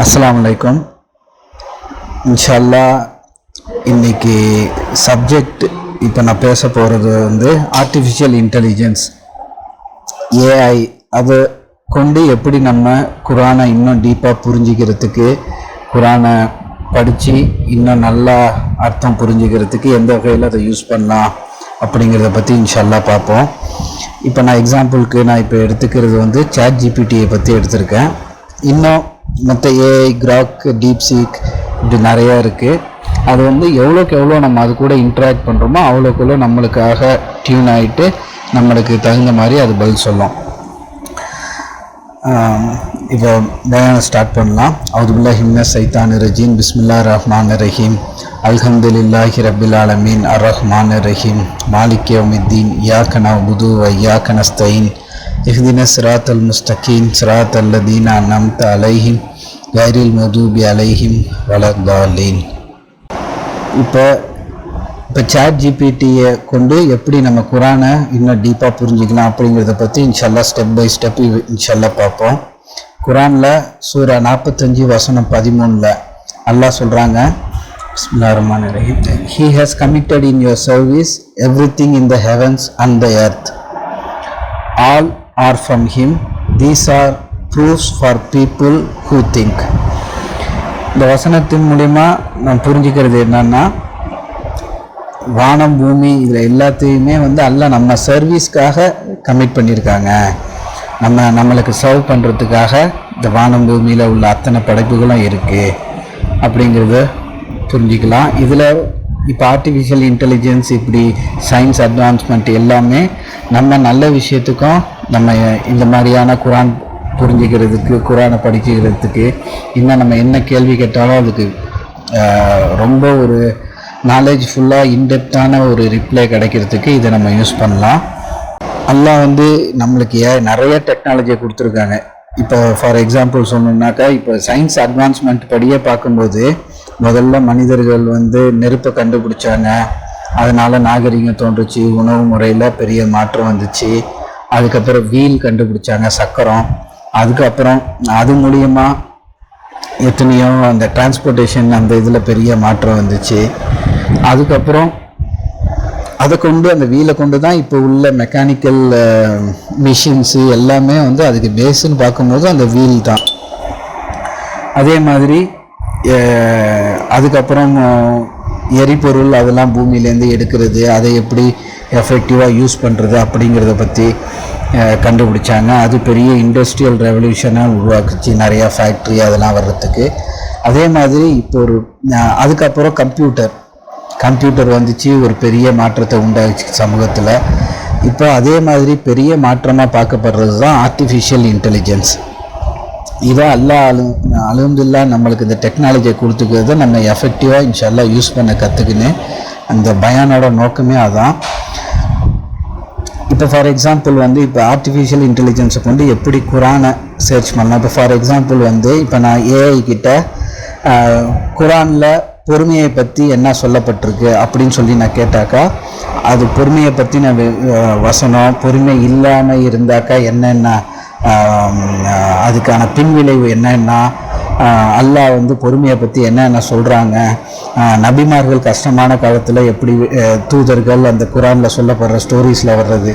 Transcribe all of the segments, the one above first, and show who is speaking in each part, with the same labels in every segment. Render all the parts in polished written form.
Speaker 1: அஸ்ஸலாமு அலைக்கும். இன்ஷால்லா இன்னைக்கு சப்ஜெக்ட் இப்போ நான் பேச போகிறது ஆர்டிஃபிஷியல் இன்டெலிஜென்ஸ், ஏஐ. அதை கொண்டு எப்படி நம்ம குரானை இன்னும் டீப்பாக புரிஞ்சிக்கிறதுக்கு, குரானை படித்து இன்னும் நல்லா அர்த்தம் புரிஞ்சிக்கிறதுக்கு எந்த வகையில் அதை யூஸ் பண்ணலாம் அப்படிங்கிறத பற்றி இன்ஷால்லா பார்ப்போம். இப்போ நான் எக்ஸாம்பிளுக்கு இப்போ எடுத்துக்கிறது சாட் ஜிபிடியை பற்றி எடுத்திருக்கேன். இன்னும் மற்ற ஏஐ, கிராக், டீப்சீக் இப்படி நிறையா இருக்குது. அது எவ்வளோக்கு எவ்வளோ நம்ம அது கூட இன்ட்ராக்ட் பண்ணுறோமோ அவ்வளோக்கு எவ்வளோ நம்மளுக்காக டியூன் ஆகிட்டு நம்மளுக்கு தகுந்த மாதிரி அது பதில் சொல்லும். இப்போ பயானை ஸ்டார்ட் பண்ணலாம். அவுதுபில்லாஹி மினஷ் ஷைத்தானிர் ரஜீம். பிஸ்மில்லாஹிர் ரஹ்மானிர் ரஹீம். அல்ஹம்துலில்லாஹி ரப்பில் ஆலமீன். அர்ரஹ்மானிர் ரஹீம். மாலிகி யௌமித்தீன். இய்யாக நஅ்புது வ இய்யாக நஸ்தஈன். இஹ்தினஸ் ஸிராத்தல் முஸ்தகீம். ஸிராத்தல் லதீன அன்அம்த அலைஹிம் கைரில் மக்தூபி அலைஹிம் வலத்தாலீன். இப்போ சாட் ஜிபிடியை கொண்டு எப்படி நம்ம குரானை இன்னும் டீப்பாக புரிஞ்சிக்கலாம் அப்படிங்கிறத பற்றி இன்ஷால்லா ஸ்டெப் பை ஸ்டெப் இன்ஷால்லா பார்ப்போம். குரானில் சூரா 45:13 அல்லாஹ் சொல்கிறாங்க, பிஸ்மில்லாஹிர் ரஹ்மானிர் Rahim. He has committed in your service everything in the heavens and the earth. All are from him. These are proofs for people who think. இந்த வசனத்தின் மூலிமா நான் புரிஞ்சுக்கிறது என்னன்னா, வானம் பூமி இதில் எல்லாத்தையுமே அல்லாஹ் நம்ம சர்வீஸ்க்காக கமிட் பண்ணியிருக்காங்க. நம்மளுக்கு சர்வ் பண்ணுறதுக்காக இந்த வானம் பூமியில் உள்ள அத்தனை படைப்புகளும் இருக்குது அப்படிங்கிறத புரிஞ்சிக்கலாம். இதில் இப்போ ஆர்டிஃபிஷியல் இன்டெலிஜென்ஸ், இப்படி சயின்ஸ் அட்வான்ஸ்மெண்ட் எல்லாமே நம்ம நல்ல விஷயத்துக்கும், நம்ம இந்த மாதிரியான குரான் புரிஞ்சிக்கிறதுக்கு, குரானை படிக்கிறதுக்கு, இன்னும் நம்ம என்ன கேள்வி கேட்டாலும் அதுக்கு ரொம்ப ஒரு நாலேஜ்ஃபுல்லாக இன்டெப்த்தான ஒரு ரிப்ளை கிடைக்கிறதுக்கு இதை நம்ம யூஸ் பண்ணலாம். அல்லாஹ் நம்மளுக்கு நிறைய டெக்னாலஜியை கொடுத்துருக்காங்க. இப்போ ஃபார் எக்ஸாம்பிள் சொல்லணுன்னாக்கா, இப்போ சயின்ஸ் அட்வான்ஸ்மெண்ட் படியே பார்க்கும்போது முதல்ல மனிதர்கள் நெருப்பை கண்டுபிடிச்சாங்க. அதனால் நாகரிகம் தோன்றுச்சு, உணவு முறையில் பெரிய மாற்றம் வந்துச்சு. அதுக்கப்புறம் வீல் கண்டுபிடிச்சாங்க, சக்கரம். அதுக்கப்புறம் அது மூலியமாக எத்தனையோ அந்த டிரான்ஸ்போர்ட்டேஷன் அந்த இதில் பெரிய மாற்றம் வந்துச்சு. அதுக்கப்புறம் அதை கொண்டு, அந்த வீலை கொண்டு தான் இப்போ உள்ள மெக்கானிக்கல் மிஷின்ஸு எல்லாமே அதுக்கு பேஸுன்னு பார்க்கும்போது அந்த வீல் தான். அதே மாதிரி அதுக்கப்புறம் எரிபொருள் அதெல்லாம் பூமியிலேருந்து எடுக்கிறது, அதை எப்படி எஃபெக்டிவாக யூஸ் பண்ணுறது அப்படிங்கிறத பற்றி கண்டுபிடிச்சாங்க. அது பெரிய இண்டஸ்ட்ரியல் ரெவல்யூஷனாக உருவாக்குச்சு, நிறையா ஃபேக்ட்ரி அதெல்லாம் வர்றதுக்கு. அதே மாதிரி இப்போ அதுக்கப்புறம் கம்ப்யூட்டர் வந்துச்சு, ஒரு பெரிய மாற்றத்தை உண்டாச்சு சமூகத்தில். இப்போ அதே மாதிரி பெரிய மாற்றமாக பார்க்கப்படுறது தான் ஆர்டிஃபிஷியல் இன்டெலிஜென்ஸ். இதை அல்ஹம்துலில்லாஹ் நம்மளுக்கு இந்த டெக்னாலஜியை கொடுத்துக்கிறத நம்ம எஃபெக்டிவாக இன்ஷால்லா யூஸ் பண்ண கற்றுக்குன்னு அந்த பயானோட நோக்கமே அதான். இப்போ ஃபார் எக்ஸாம்பிள் இப்போ ஆர்டிஃபிஷியல் இன்டெலிஜென்ஸை கொண்டு எப்படி குரானை சர்ச் பண்ணலாம். இப்போ ஃபார் எக்ஸாம்பிள் இப்போ நான் ஏஐ கிட்ட குரானில் பொறுமையை பற்றி என்ன சொல்லப்பட்டிருக்கு அப்படின்னு சொல்லி நான் கேட்டாக்கா, அது பொறுமையை பற்றி நான் வசனம், பொறுமை இல்லாமல் இருந்தாக்கா என்னென்ன, அதுக்கான பின்விளைவு என்னென்னா, அல்லாஹ் பொறுமையை பற்றி என்னென்ன சொல்கிறாங்க, நபிமார்கள் கஷ்டமான காலத்தில் எப்படி தூதர்கள் அந்த குரானில் சொல்லப்படுற ஸ்டோரிஸில் வர்றது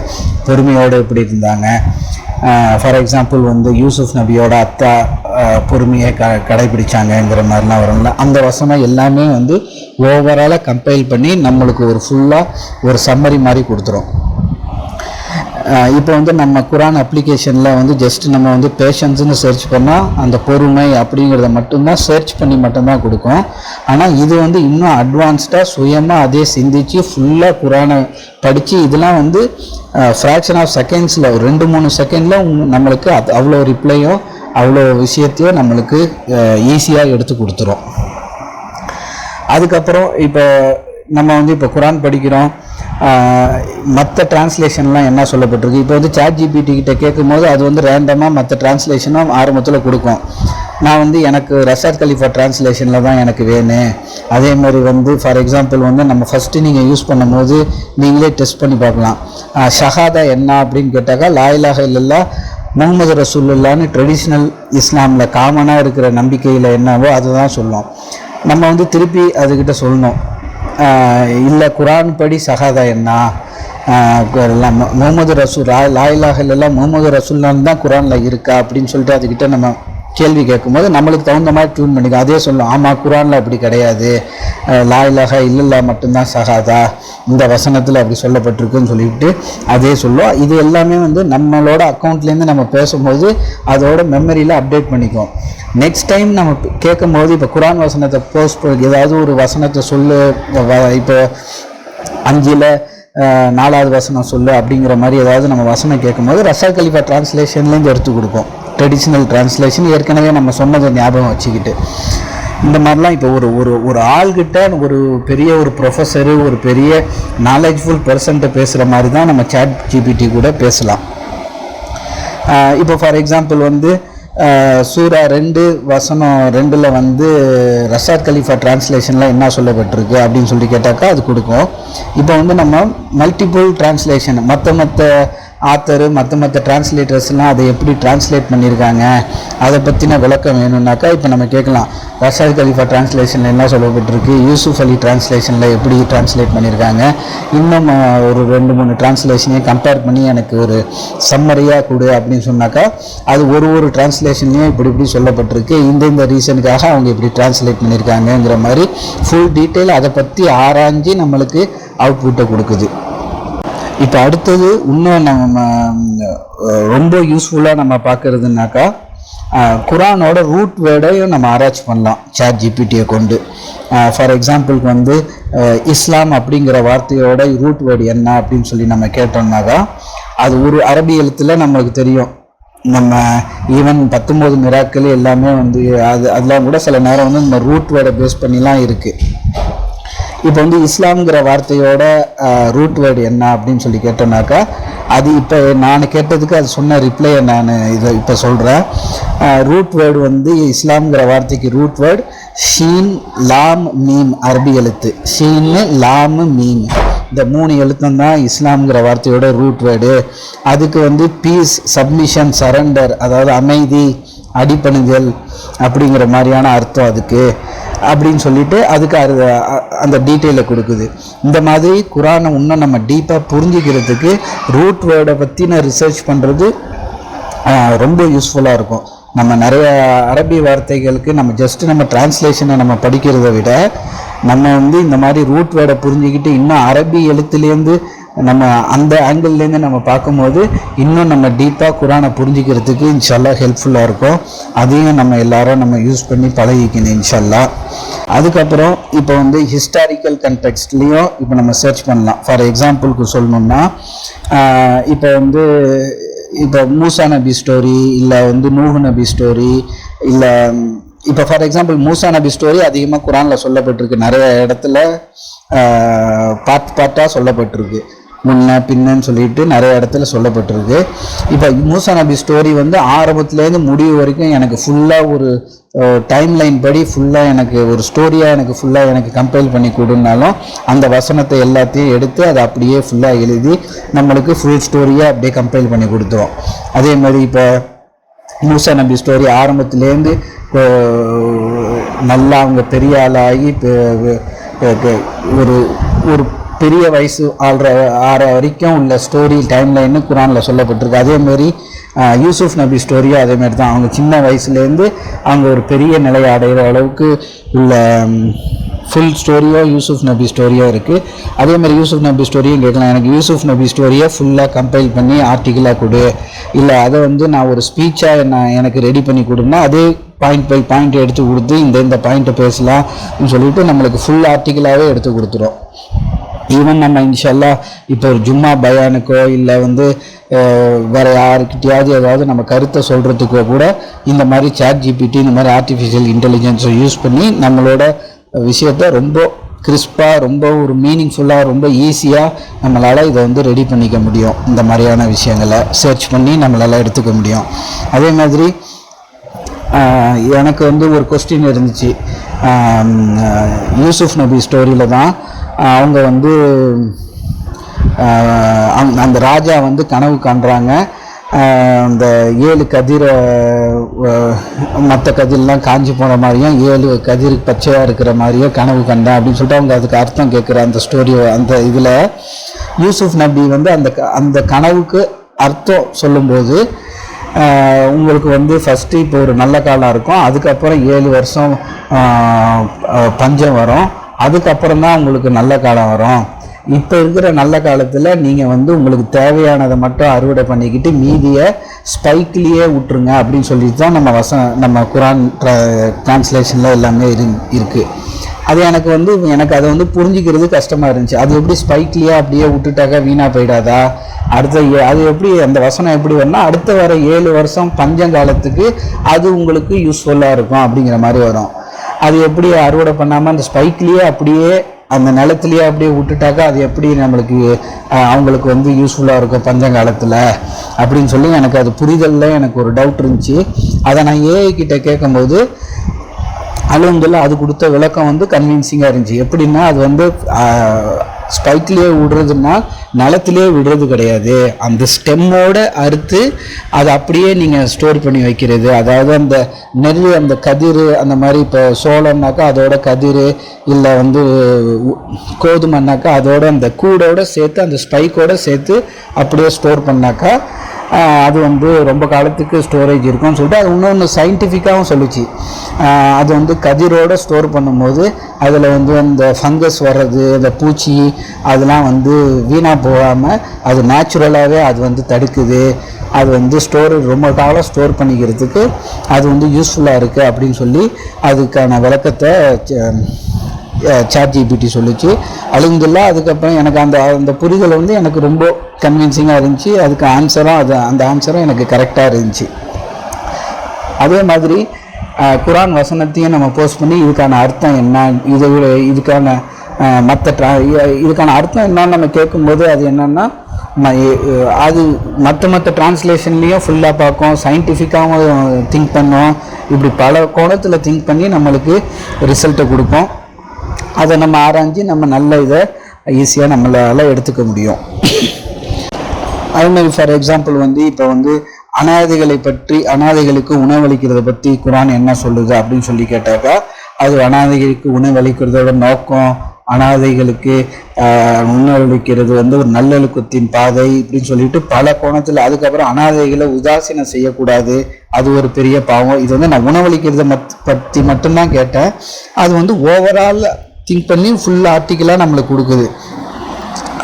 Speaker 1: பொறுமையோடு எப்படி இருந்தாங்க. ஃபார் எக்ஸாம்பிள் யூசுஃப் நபியோட அத்தா பொறுமையை கடைபிடிச்சாங்கங்கிற மாதிரிலாம் வரும்ல, அந்த வசனம் எல்லாமே ஓவராலாக கம்பைல் பண்ணி நம்மளுக்கு ஒரு ஃபுல்லாக ஒரு சம்மரி மாதிரி கொடுத்துரும். இப்போ நம்ம குரான் அப்ளிகேஷனில் ஜஸ்ட் நம்ம பேஷன்ஸ்னு சர்ச் பண்ணால் அந்த பொறுமை அப்படிங்கிறத மட்டும்தான் சர்ச் பண்ணி மட்டும்தான் கொடுக்கும். ஆனால் இது இன்னும் அட்வான்ஸ்டாக சுயமாக அதே சிந்திச்சு ஃபுல்லாக குரானை படித்து இதெல்லாம் ஃப்ராக்ஷன் ஆஃப் செகண்ட்ஸில், ஒரு 2-3 செகண்டில் நம்மளுக்கு அவ்வளோ ரிப்ளையும் அவ்வளோ விஷயத்தையும் நம்மளுக்கு ஈஸியாக எடுத்து கொடுத்துரும். அதுக்கப்புறம் இப்போ நம்ம இப்போ குரான் படிக்கிறோம், மற்ற டிரான்ஸ்லேஷன்லாம் என்ன சொல்லப்பட்டிருக்கு. இப்போ சாட் ஜிபிடி கிட்ட கேட்கும் போது அது ரேண்டமாக மற்ற டிரான்ஸ்லேஷனும் ஆரம்பத்தில் கொடுக்கும். நான் எனக்கு ரஷாத் கலீஃபா டிரான்ஸ்லேஷனில் தான் எனக்கு வேணும். அதே மாதிரி ஃபார் எக்ஸாம்பிள் நம்ம ஃபஸ்ட்டு நீங்கள் யூஸ் பண்ணும்போது நீங்களே டெஸ்ட் பண்ணி பார்க்கலாம். ஷஹாதா என்ன அப்படின்னு கேட்டாக்கா, லா இலாஹ இல்லல்லாஹ் முகமது ரசூலுல்லான்னு ட்ரெடிஷ்னல் இஸ்லாமில் காமனாக இருக்கிற நம்பிக்கையில் என்னவோ அதுதான் சொல்லும். நம்ம வந்து திருப்பி அதுக்கிட்ட சொல்லணும், இல்லை குரான் படி ஷஹாதா என்ன, முகமது ரசூல் லா இலாஹ இல்லல்லாஹ் முகமது ரசூலுல்லான்னு தான் குரானில் இருக்கா அப்படின்னு சொல்லிட்டு அதுக்கிட்ட நம்ம கேள்வி கேட்கும்போது நம்மளுக்கு தகுந்த மாதிரி டியூன் பண்ணிக்கும். அதே சொல்லும், ஆமாம் குரானில் அப்படி கிடையாது, லா இலாஹ இல்லல்லாஹ் மட்டும்தான் ஷஹாதா, இந்த வசனத்தில் அப்படி சொல்லப்பட்டிருக்குன்னு சொல்லிட்டு அதே சொல்லும். இது எல்லாமே வந்து நம்மளோட அக்கௌண்ட்லேருந்து நம்ம பேசும்போது அதோட மெமரியில் அப்டேட் பண்ணிக்குவோம். நெக்ஸ்ட் டைம் நம்ம கேட்கும்போது இப்போ குரான் வசனத்தை போஸ்ட் ஏதாவது ஒரு வசனத்தை சொல்லு, இப்போ 5ல் 4வது வசனம் சொல்லு அப்படிங்கிற மாதிரி ஏதாவது நம்ம வசனம் கேட்கும்போது ரஷாத் கலீஃபா டிரான்ஸ்லேஷன்லேருந்து எடுத்து கொடுப்போம். ட்ரெடிஷ்னல் டிரான்ஸ்லேஷன் ஏற்கனவே நம்ம சொன்னதை ஞாபகம் வச்சுக்கிட்டு இந்த மாதிரிலாம் இப்போ ஒரு ஆள்கிட்ட ஒரு பெரிய ஒரு ப்ரொஃபஸரு ஒரு பெரிய நாலேஜ்ஃபுல் பர்சன்ட்ட பேசுகிற மாதிரி தான் நம்ம சாட் ஜிபிடி கூட பேசலாம். இப்போ ஃபார் எக்ஸாம்பிள் வந்து சூரா 2 வசனம் 2ல் வந்து ரஷாத் கலீஃபா டிரான்ஸ்லேஷனில் என்ன சொல்லப்பட்டிருக்கு அப்படின்னு சொல்லி கேட்டாக்கா அது கொடுக்கும். இப்போ வந்து நம்ம மல்டிபிள் டிரான்ஸ்லேஷன் மற்ற ஆத்தரு மற்ற டிரான்ஸ்லேட்டர்ஸ்லாம் அதை எப்படி டிரான்ஸ்லேட் பண்ணியிருக்காங்க அதை பற்றின விளக்கம் வேணும்னாக்கா இப்போ நம்ம கேட்கலாம், ரஷாத் கலீஃபா டிரான்ஸ்லேஷனில் என்ன சொல்லப்பட்டிருக்கு, யூசுஃப் அலி டிரான்ஸ்லேஷனில் எப்படி டிரான்ஸ்லேட் பண்ணியிருக்காங்க, இன்னும் ஒரு 2-3 டிரான்ஸ்லேஷனையும் கம்பேர் பண்ணி எனக்கு ஒரு சம்மரியாக கொடு அப்படின்னு சொன்னாக்கா அது ஒரு டிரான்ஸ்லேஷன்லேயும் இப்படி சொல்லப்பட்டிருக்கு, இந்த ரீசனுக்காக அவங்க இப்படி டிரான்ஸ்லேட் பண்ணியிருக்காங்கங்கிற மாதிரி ஃபுல் டீட்டெயில் அதை பற்றி ஆராய்ஞ்சு நம்மளுக்கு அவுட்புட்டை கொடுக்குது. இப்போ அடுத்தது இன்னும் நம்ம ரொம்ப யூஸ்ஃபுல்லாக நம்ம பார்க்குறதுனாக்கா குரானோட ரூட் வேர்டையும் நம்ம ஆராய்ச்சி பண்ணலாம் சாட் ஜிபிடியை கொண்டு. ஃபார் எக்ஸாம்பிளுக்கு வந்து இஸ்லாம் அப்படிங்கிற வார்த்தையோட ரூட் வேர்டு என்ன அப்படின்னு சொல்லி நம்ம கேட்டோம்னாக்கா அது ஒரு அரபி எழுத்தில் நம்மளுக்கு தெரியும். நம்ம ஈவன் 19 மிராக்கள் எல்லாமே வந்து அதெல்லாம் கூட சில நேரம் வந்து நம்ம ரூட் வேர்டை பேஸ் பண்ணிலாம் இருக்குது. இப்போ வந்து இஸ்லாம்ங்கிற வார்த்தையோட ரூட் வேர்டு என்ன அப்படின்னு சொல்லி கேட்டோம்னாக்கா அது இப்போ நான் கேட்டதுக்கு அது சொன்ன ரிப்ளையை நான் இதை இப்போ சொல்கிறேன். ரூட் வேர்டு வந்து இஸ்லாம்ங்கிற வார்த்தைக்கு ரூட் வேர்டு ஷீன் லாம் மீம், அரபி எழுத்து ஷீன்னு லாமு மீம், இந்த 3 எழுத்தும் தான் இஸ்லாம்ங்கிற வார்த்தையோட ரூட் வேர்டு. அதுக்கு வந்து பீஸ், சப்மிஷன், சரண்டர், அதாவது அமைதி, அடிப்பணிதல் அப்படிங்கிற மாதிரியான அர்த்தம் அதுக்கு அப்படின்னு சொல்லிட்டு அதுக்கு அந்த டீட்டெயிலை கொடுக்குது. இந்த மாதிரி குரானை இன்னும் நம்ம டீப்பாக புரிஞ்சிக்கிறதுக்கு ரூட் வேர்டை பற்றின ரிசர்ச் பண்ணுறது ரொம்ப யூஸ்ஃபுல்லாக இருக்கும். நம்ம நிறைய அரபி வார்த்தைகளுக்கு நம்ம ஜஸ்ட்டு நம்ம டிரான்ஸ்லேஷனை நம்ம படிக்கிறத விட நம்ம வந்து இந்த மாதிரி ரூட் வேர்டை புரிஞ்சுக்கிட்டு இன்னும் அரபி எழுத்துலேருந்து நம்ம அந்த ஆங்கிள்லேருந்து நம்ம பார்க்கும்போது இன்னும் நம்ம டீப்பாக குரானை புரிஞ்சிக்கிறதுக்கு இன்ஷால்லாஹ் ஹெல்ப்ஃபுல்லாக இருக்கும். அதையும் நம்ம எல்லாரும் நம்ம யூஸ் பண்ணி பழகிக்கணும் இன்ஷால்லாஹ். அதுக்கப்புறம் இப்போ வந்து ஹிஸ்டாரிக்கல் கன்டெக்ஸ்ட்லேயும் இப்போ நம்ம சர்ச் பண்ணலாம். ஃபார் எக்ஸாம்பிளுக்கு சொல்லணும்னா இப்போ மூசா நபி ஸ்டோரி, இல்லை வந்து நூஹ் நபி ஸ்டோரி, இல்லை இப்போ ஃபார் எக்ஸாம்பிள் மூசா நபி ஸ்டோரி அதிகமாக குரானில் சொல்லப்பட்டிருக்கு. நிறைய இடத்துல பார்ட்டாக சொல்லப்பட்டிருக்கு, முன்ன பின்னன்னு சொல்லிட்டு நிறைய இடத்துல சொல்லப்பட்டிருக்கு. இப்போ மூசா நபி ஸ்டோரி வந்து ஆரம்பத்துலேருந்து முடிவு வரைக்கும் எனக்கு ஃபுல்லாக ஒரு டைம் லைன் படி ஃபுல்லாக எனக்கு ஒரு ஸ்டோரியாக எனக்கு கம்பைல் பண்ணி கொடுனாலும் அந்த வசனத்தை எல்லாத்தையும் எடுத்து அதை அப்படியே ஃபுல்லாக எழுதி நம்மளுக்கு ஃபுல் ஸ்டோரியாக அப்படியே கம்பைல் பண்ணி கொடுத்துரும். அதே மாதிரி இப்போ மூசா நபி ஸ்டோரி ஆரம்பத்துலேருந்து நல்லா அவங்க பெரிய ஆளாகி ஒரு பெரிய வயசு ஆற வரைக்கும் உள்ள ஸ்டோரி டைம் லைன்னு குரானில் சொல்லப்பட்டிருக்கு. அதேமாரி யூசுஃப் நபி ஸ்டோரியும் அதேமாரி தான். அவங்க சின்ன வயசுலேருந்து அவங்க ஒரு பெரிய நிலையை அடைகிற அளவுக்கு உள்ள ஃபுல் ஸ்டோரியோ யூசுஃப் நபி ஸ்டோரியோ இருக்குது. அதேமாதிரி யூசுஃப் நபி ஸ்டோரியும் கேட்கலாம், எனக்கு யூசுஃப் நபி ஸ்டோரியை ஃபுல்லாக கம்பைல் பண்ணி ஆர்டிக்கலாக கொடு, இல்லை அதை வந்து நான் ஒரு ஸ்பீச்சாக எனக்கு ரெடி பண்ணி கொடுன்னா அதே பாயிண்ட் பை பாயிண்ட் எடுத்து கொடுத்து இந்த பாயிண்ட்டை பேசலாம்னு சொல்லிட்டு நம்மளுக்கு ஃபுல் ஆர்டிக்கலாகவே எடுத்து கொடுத்துரும். ஈவன் நம்ம இன்ஷால்லாஹ் இப்போ ஒரு ஜும்மா பயானுக்கோ இல்லை வந்து வேறு யாருக்கிட்டையாவது ஏதாவது நம்ம கருத்தை சொல்கிறதுக்கோ கூட இந்த மாதிரி சாட் ஜிபிடி இந்த மாதிரி ஆர்டிஃபிஷியல் இன்டெலிஜென்ஸை யூஸ் பண்ணி நம்மளோட விஷயத்தை ரொம்ப கிறிஸ்பாக ரொம்ப ஒரு மீனிங்ஃபுல்லாக ரொம்ப ஈஸியாக நம்மளால் இதை வந்து ரெடி பண்ணிக்க முடியும். இந்த மாதிரியான விஷயங்களை சர்ச் பண்ணி நம்மளால் எடுத்துக்க முடியும். அதே மாதிரி எனக்கு வந்து ஒரு கொஸ்டின் இருந்துச்சு. யூசுஃப் நபி ஸ்டோரியில் தான் அவங்க வந்து அந்த ராஜா வந்து கனவு காண்றாங்க. அந்த 7 கதிரை மற்ற கதிரெலாம் காஞ்சி போன மாதிரியும் 7 கதிர் பச்சையாக இருக்கிற மாதிரியும் கனவு கண்டேன் அப்படின்னு சொல்லிட்டு அவங்க அதுக்கு அர்த்தம் கேட்குற அந்த ஸ்டோரி. அந்த இதில் யூசுஃப் நபி வந்து அந்த கனவுக்கு அர்த்தம் சொல்லும்போது உங்களுக்கு வந்து ஃபஸ்ட்டு இப்போ ஒரு நல்ல காலம் இருக்கும், அதுக்கப்புறம் 7 வருஷம் பஞ்சம் வரும், அதுக்கப்புறம் தான் உங்களுக்கு நல்ல காலம் வரும். இப்போ இருக்கிற நல்ல காலத்தில் நீங்கள் வந்து உங்களுக்கு தேவையானதை மட்டும் அறுவடை பண்ணிக்கிட்டு மீதியை ஸ்பைக்லேயே விட்டுருங்க அப்படின்னு சொல்லிட்டு தான் நம்ம குரான் டிரான்ஸ்லேஷனில் எல்லாமே இருக்குது. அது எனக்கு அதை வந்து புரிஞ்சிக்கிறது கஷ்டமாக இருந்துச்சு. அது எப்படி ஸ்பைக்லேயே அப்படியே விட்டுட்டாக்கா வீணாக போயிடாதா, அது எப்படி அந்த வசனம் எப்படி வரணும், அடுத்த வர 7 வருஷம் பஞ்சங்காலத்துக்கு அது உங்களுக்கு யூஸ்ஃபுல்லாக இருக்கும் அப்படிங்கிற மாதிரி வரும். அது எப்படி அறுவடை பண்ணாமல் அந்த ஸ்பைக்லேயே அப்படியே அந்த நிலத்துலேயே அப்படியே விட்டுட்டாக்கா அது எப்படி நம்மளுக்கு அவங்களுக்கு வந்து யூஸ்ஃபுல்லாக இருக்கும் பஞ்சங்காலத்தில் அப்படின்னு சொல்லி எனக்கு அது புரிதலில் எனக்கு ஒரு டவுட் இருந்துச்சு. அதை நான் ஏஐ கிட்ட கேட்கும்போது அலுவலகத்தில் அது கொடுத்த விளக்கம் வந்து கன்வின்சிங்காக இருந்துச்சு. எப்படின்னா அது வந்து ஸ்பைக்லேயே விடுறதுன்னா நிலத்திலே விடுறது கிடையாது, அந்த ஸ்டெம்மோடு அறுத்து அதை அப்படியே நீங்கள் ஸ்டோர் பண்ணி வைக்கிறது. அதாவது அந்த நெல் அந்த கதிர் அந்த மாதிரி இப்போ சோளம்னாக்கா அதோட கதிர், இல்லை வந்து கோதுமைன்னாக்கா அதோட அந்த கூடோடு சேர்த்து அந்த ஸ்பைக்கோடு சேர்த்து அப்படியே ஸ்டோர் பண்ணாக்கா அது வந்து ரொம்ப காலத்துக்கு ஸ்டோரேஜ் இருக்கும்னு சொல்லிட்டு அது இன்னொன்று சயின்டிஃபிக்காகவும் சொல்லிச்சு. அது வந்து கதிரோடு ஸ்டோர் பண்ணும்போது அதில் வந்து அந்த ஃபங்கஸ் வர்றது, அந்த பூச்சி அதெல்லாம் வந்து வீணாக போகாமல் அது நேச்சுரலாகவே அது வந்து தடுக்குது. அது வந்து ரொம்ப காலம் ஸ்டோர் பண்ணிக்கிறதுக்கு அது வந்து யூஸ்ஃபுல்லாக இருக்குது அப்படின்னு சொல்லி அதுக்கான விளக்கத்தை ChatGPT சொல்லிச்சு. அல்ஹம்துலில்லாஹ் அதுக்கப்புறம் எனக்கு அந்த புரிதல் வந்து எனக்கு ரொம்ப கன்வின்சிங்காக இருந்துச்சு. அதுக்கு அந்த ஆன்சரும் எனக்கு கரெக்டாக இருந்துச்சு. அதே மாதிரி குரான் வசனத்தையும் நம்ம போஸ்ட் பண்ணி இதுக்கான அர்த்தம் என்ன, இதுக்கான இதுக்கான அர்த்தம் என்னன்னு நம்ம கேட்கும்போது அது என்னென்னா அது மற்ற டிரான்ஸ்லேஷன்லேயும் ஃபுல்லாக பார்க்கும், சயின்டிஃபிக்காகவும் திங்க் பண்ணோம், இப்படி பல கோணத்தில் திங்க் பண்ணி நம்மளுக்கு ரிசல்ட்டை கொடுப்போம். அதை நம்ம ஆராய்ஞ்சு நம்ம நல்ல இதை ஈஸியாக நம்மளால் எடுத்துக்க முடியும். அதுமாதிரி ஃபார் எக்ஸாம்பிள் வந்து இப்போ வந்து அனாதைகளுக்கு உணவளிக்கிறத பற்றி குரான் என்ன சொல்லுது அப்படின்னு சொல்லி கேட்டாக்கா, அது அனாதைகளுக்கு உணவளிக்கிறதோட நோக்கம், அனாதைகளுக்கு உணவளிக்கிறது வந்து ஒரு நல்லொழுக்கத்தின் பாதை இப்படின்னு சொல்லிட்டு பல கோணத்தில். அதுக்கப்புறம் அனாதைகளை உதாசீனம் செய்யக்கூடாது, அது ஒரு பெரிய பாவம். இது வந்து நான் உணவளிக்கிறத பற்றி மட்டும்தான் கேட்டேன். அது வந்து ஓவரால் திங்க் பண்ணி ஃபுல் ஆர்டிக்கலாக நம்மளுக்கு கொடுக்குது.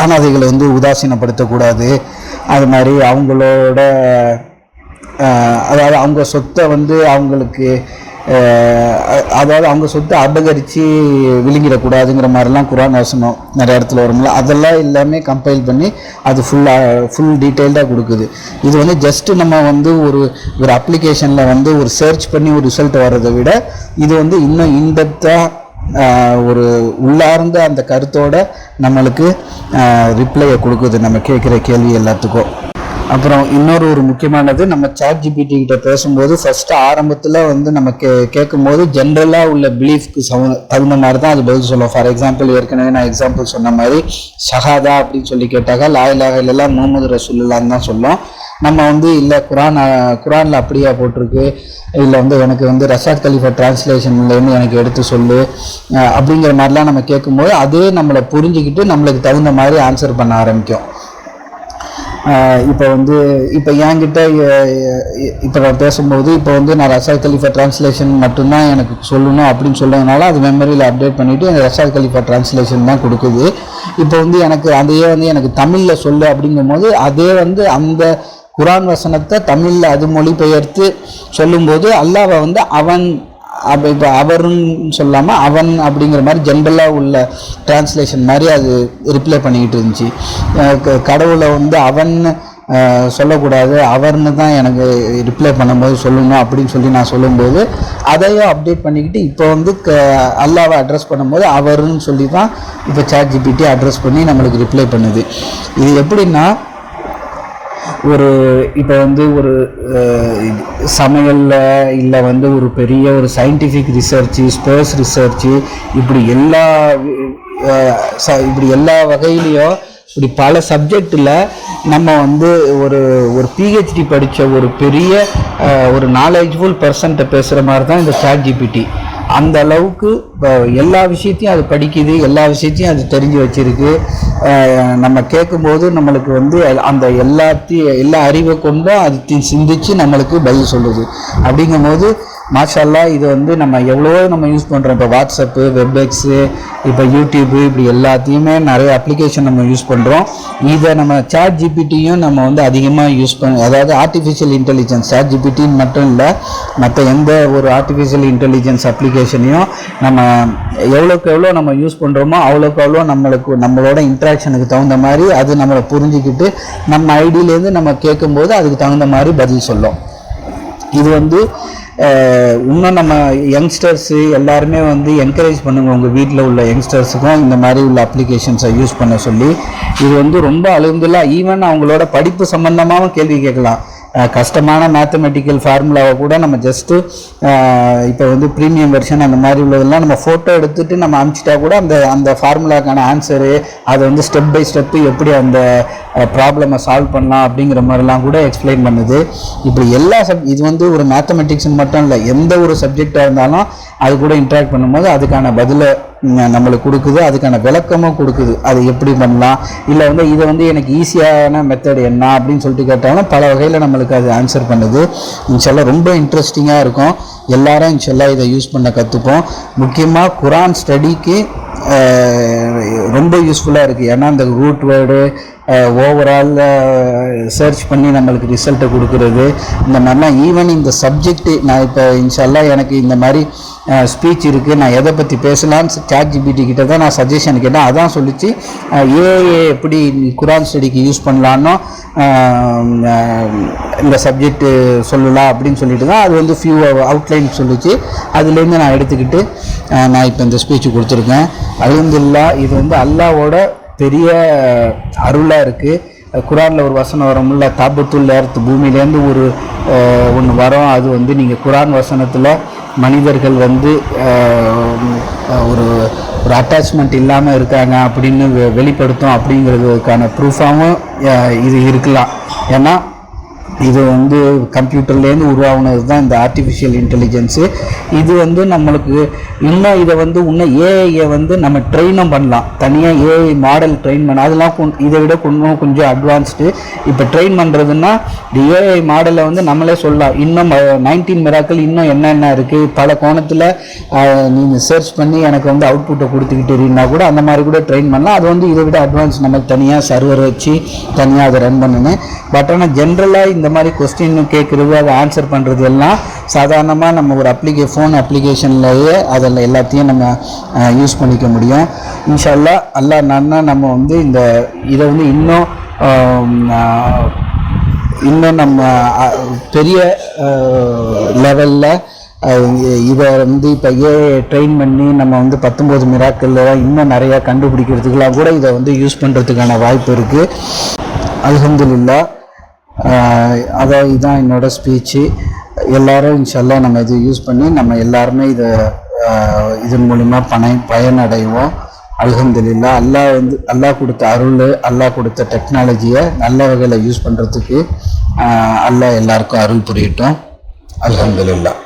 Speaker 1: அனாதைகளை வந்து உதாசீனப்படுத்தக்கூடாது, அது மாதிரி அவங்களோட அதாவது அவங்க சொத்தை வந்து அவங்க சொத்தை அபகரித்து விழுங்கிடக்கூடாதுங்கிற மாதிரிலாம் குரான் வசனம் நிறைய இடத்துல வரும்ல, அதெல்லாம் எல்லாமே கம்பைல் பண்ணி அது ஃபுல் டீட்டெயில்டாக கொடுக்குது. இது வந்து ஜஸ்ட்டு நம்ம வந்து ஒரு அப்ளிகேஷனில் வந்து ஒரு சர்ச் பண்ணி ஒரு ரிசல்ட் வர்றதை விட இது வந்து இன்னும் இன்டெப்த்தாக ஒரு உள்ளார்ந்த அந்த கருத்தோட நம்மளுக்கு ரிப்ளையை கொடுக்குது நம்ம கேட்குற கேள்வி எல்லாத்துக்கும். அப்புறம் ஒரு முக்கியமானது, நம்ம ChatGPT கிட்ட பேசும்போது ஃபர்ஸ்ட் ஆரம்பத்தில் வந்து நம்ம கேட்கும்போது ஜென்ரலாக உள்ள பிலீஃப்க்கு தகுந்த மாதிரி தான் அது பதில் சொல்லும். ஃபார் எக்ஸாம்பிள் ஏற்கனவே நான் எக்ஸாம்பிள் சொன்ன மாதிரி ஷஹாதா அப்படின்னு சொல்லி கேட்டாக்கா லா இலாஹா இல்லல்லாஹ் முஹம்மது ரசூலுல்லாஹ்னு தான் சொல்லும். நம்ம வந்து இல்லை குரானில் அப்படியா போட்டிருக்கு, இல்லை வந்து எனக்கு வந்து ரஷாத் கலீஃபா டிரான்ஸ்லேஷன்லேருந்து எனக்கு எடுத்து சொல்லு அப்படிங்கிற மாதிரிலாம் நம்ம கேட்கும்போது அதே நம்மளை புரிஞ்சுக்கிட்டு நம்மளுக்கு தகுந்த மாதிரி ஆன்சர் பண்ண ஆரம்பிக்கும். இப்போ என்கிட்ட இப்போ நான் பேசும்போது இப்போ வந்து நான் ரஷாத் கலீஃபா டிரான்ஸ்லேஷன் மட்டும்தான் எனக்கு சொல்லணும் அப்படின்னு சொல்லுறதுனால அது மெமரியில் அப்டேட் பண்ணிவிட்டு எனக்கு ரஷாத் கலீஃபா டிரான்ஸ்லேஷன் தான் கொடுக்குது. இப்போ வந்து அதையே வந்து எனக்கு தமிழில் சொல்லு அப்படிங்கும்போது அதே வந்து அந்த குரான் வசனத்தை தமிழில் அது மொழிபெயர்த்து சொல்லும்போது அல்லாஹ்வை வந்து அவன் இப்போ அவருன்னு சொல்லாமல் அவன் அப்படிங்கிற மாதிரி ஜென்ரலாக உள்ள டிரான்ஸ்லேஷன் மாதிரி அது ரிப்ளை பண்ணிக்கிட்டு இருந்துச்சு. கடவுளை வந்து அவன் சொல்லக்கூடாது, அவர்னு தான் எனக்கு ரிப்ளை பண்ணும்போது சொல்லணும் அப்படின்னு சொல்லி நான் சொல்லும்போது அதையும் அப்டேட் பண்ணிக்கிட்டு இப்போ வந்து அல்லாஹ்வை அட்ரஸ் பண்ணும்போது அவருன்னு சொல்லி தான் இப்போ ChatGPT அட்ரஸ் பண்ணி நம்மளுக்கு ரிப்ளை பண்ணுது. இது எப்படின்னா இப்போ வந்து ஒரு சமையலில் இல்லை வந்து ஒரு பெரிய ஒரு சயின்டிஃபிக் ரிசர்ச்சு, ஸ்பேஸ் ரிசர்ச்சு, இப்படி எல்லா வகையிலையும் இப்படி பல சப்ஜெக்டில் நம்ம வந்து ஒரு ஒரு பிஹெச்டி படித்த ஒரு பெரிய ஒரு நாலேஜ்ஃபுல் பர்சன்ட்டை பேசுகிற மாதிரி தான் இந்த ChatGPT. அந்த அளவுக்கு எல்லா விஷயத்தையும் அது படிக்குது, எல்லா விஷயத்தையும் அது தெரிஞ்சு வச்சிருக்கு. நம்ம கேட்கும்போது நம்மளுக்கு வந்து அந்த எல்லா அறிவை கொண்டும் அது சிந்திச்சு நம்மளுக்கு பதில் சொல்லுது. அப்படிங்கும்போது மாஷால்லா இது வந்து நம்ம எவ்வளவோ நம்ம யூஸ் பண்ணுறோம். இப்போ வாட்ஸ்அப்பு, வெப்எக்ஸு, இப்போ யூடியூப்பு, இப்படி எல்லாத்தையுமே நிறைய அப்ளிகேஷன் நம்ம யூஸ் பண்ணுறோம். இதை நம்ம ChatGPTயும் நம்ம வந்து அதிகமாக யூஸ் அதாவது ஆர்டிஃபிஷியல் இன்டெலிஜென்ஸ் ChatGPTன்னு மட்டும் இல்லை, மற்ற எந்த ஒரு ஆர்டிஃபிஷியல் இன்டெலிஜென்ஸ் அப்ளிகேஷனையும் நம்ம எவ்வளோக்கு எவ்வளோ நம்ம யூஸ் பண்ணுறோமோ அவ்வளோக்கு அவ்வளோ நம்மளோட இன்ட்ராக்ஷனுக்கு தகுந்த மாதிரி அது நம்மளை புரிஞ்சுக்கிட்டு நம்ம ஐடியிலேருந்து நம்ம கேட்கும்போது அதுக்கு தகுந்த மாதிரி பதில் சொல்லும். இது வந்து இன்னும் நம்ம யங்ஸ்டர்ஸு எல்லாருமே வந்து என்கரேஜ் பண்ணுங்க, உங்கள் வீட்டில் உள்ள யங்ஸ்டர்ஸுக்கும் இந்த மாதிரி உள்ள அப்ளிகேஷன்ஸை யூஸ் பண்ண சொல்லி. இது வந்து ரொம்ப அல்ஹம்துலில்லாஹ் ஈவன் அவங்களோட படிப்பு சம்மந்தமாகவும் கேள்வி கேட்கலாம். கஷ்டமான மேத்தமெட்டிக்கல் ஃபார்முலாவை கூட நம்ம ஜஸ்ட்டு இப்போ வந்து ப்ரீமியம் வெர்ஷன் அந்த மாதிரி உள்ளதெல்லாம் நம்ம ஃபோட்டோ எடுத்துகிட்டு நம்ம அனுப்பிச்சிட்டா கூட அந்த ஃபார்முலாக்கான ஆன்சரு அதை வந்து ஸ்டெப் பை ஸ்டெப்பு எப்படி அந்த ப்ராப்ளமை சால்வ் பண்ணலாம் அப்படிங்கிற மாதிரிலாம் கூட எக்ஸ்பிளைன் பண்ணுது. இப்படி எல்லா இது வந்து ஒரு மேத்தமெட்டிக்ஸ்னு மட்டும் இல்லை, எந்த ஒரு சப்ஜெக்டாக இருந்தாலும் அது கூட இன்ட்ராக்ட் பண்ணும்போது அதுக்கான பதிலை நம்மளுக்கு கொடுக்குது, அதுக்கான விளக்கமும் கொடுக்குது. அது எப்படி பண்ணலாம், இல்லை வந்து இதை வந்து எனக்கு ஈஸியான மெத்தட் என்ன அப்படின்னு சொல்லிட்டு கேட்டாலும் பல வகையில் நம்மளுக்கு அது ஆன்சர் பண்ணுது. இன்ஷால்லா ரொம்ப இன்ட்ரெஸ்டிங்காக இருக்கும். எல்லாரும் இன்ஷால்லா இதை யூஸ் பண்ண கற்றுப்போம். முக்கியமாக குரான் ஸ்டடிக்கு ரொம்ப யூஸ்ஃபுல்லாக இருக்குது. ஏன்னா இந்த ரூட் வேர்டு ஓவரால் சர்ச் பண்ணி நம்மளுக்கு ரிசல்ட்டை கொடுக்குறது, இந்த மாதிரிலாம் ஈவன் இந்த சப்ஜெக்ட்டு நான் இப்போ இன்ஷால்லா எனக்கு இந்த மாதிரி ஸ்பீச் இருக்குது, நான் எதை பற்றி பேசலான்னு ChatGPT கிட்ட தான் நான் சஜஷன் கேட்டேன். அதான் சொல்லிச்சு ஏஐ எப்படி குரான் ஸ்டடிக்கு யூஸ் பண்ணலான்னு இந்த சப்ஜெக்டு சொல்லலாம் அப்படின்னு சொல்லிட்டு தான் அது வந்து ஃபியூ அவுட்லைன் சொல்லிச்சு. அதுலேருந்து நான் எடுத்துக்கிட்டு நான் இப்போ இந்த ஸ்பீச்சு கொடுத்துருக்கேன். அல்ஹம்துலில்லாஹ் இது வந்து அல்லாஹ்வோட பெரிய அருளாக இருக்குது. குரானில் ஒரு வசனம் வரும்ல, தாபத்துல் அர்த், பூமியிலேருந்து ஒன்று வரும், அது வந்து நீங்கள் குரான் வசனத்தில் மனிதர்கள் வந்து ஒரு அட்டாச்மெண்ட் இல்லாமல் இருக்காங்க அப்படின்னு வெளிப்படுத்தும் அப்படிங்கிறதுக்கான ப்ரூஃபாகவும் இது இருக்கலாம். ஏன்னா இது வந்து கம்ப்யூட்டர்லேருந்து உருவாகுனது தான் இந்த ஆர்டிஃபிஷியல் இன்டெலிஜென்ஸு. இது வந்து நம்மளுக்கு இன்னும் இதை வந்து இன்னும் ஏஐயை வந்து நம்ம ட்ரெயினும் பண்ணலாம். தனியாக ஏஐ மாடல் ட்ரெயின் பண்ண அதெல்லாம் இதை விட கொஞ்சம் அட்வான்ஸ்டு. இப்போ ட்ரெயின் பண்ணுறதுன்னா இந்த ஏஐ மாடலை வந்து நம்மளே சொல்லலாம். இன்னும் 19 மிராக்கள் இன்னும் என்னென்ன இருக்குது பல கோணத்தில் நீங்கள் சர்ச் பண்ணி எனக்கு வந்து அவுட்புட்டை கொடுத்துக்கிட்டீங்கன்னா கூட அந்த மாதிரி கூட ட்ரெயின் பண்ணலாம். அது வந்து இதை விட அட்வான்ஸ் நமக்கு தனியாக சர்வர் வச்சு தனியாக அதை ரன் பண்ணணும். பட் ஆனால் ஜென்ரலாக இந்த மாதிரி கொஸ்டின் கேட்குறது அதை ஆன்சர் பண்ணுறது எல்லாம் சாதாரணமாக நம்ம ஒரு ஃபோன் அப்ளிகேஷன்லேயே அதில் எல்லாத்தையும் நம்ம யூஸ் பண்ணிக்க முடியும். இன்ஷா அல்லாஹ் அல்லாஹ் நம்ம வந்து இதை வந்து இன்னும் நம்ம பெரிய லெவலில் இதை வந்து இப்போ ட்ரெயின் பண்ணி நம்ம வந்து 19 மிராக்களில் இன்னும் நிறையா கண்டுபிடிக்கிறதுக்கெலாம் கூட இதை வந்து யூஸ் பண்ணுறதுக்கான வாய்ப்பு இருக்குது. அல்ஹம்துலில்லாஹ். அதான் இதுதான் என்னோடய ஸ்பீச்சு. எல்லோரும் இன்ஷால்லா நம்ம இதை யூஸ் பண்ணி நம்ம எல்லாருமே இதன் மூலிமா பயனடைவோம். அல்ஹம்துலில்லாஹ். அல்லாஹ் கொடுத்த அருள், அல்லாஹ் கொடுத்த டெக்னாலஜியை நல்ல வகையில் யூஸ் பண்ணுறதுக்கு அல்லாஹ் எல்லாருக்கும் அருள் புரியட்டும். அல்ஹம்துலில்லாஹ்.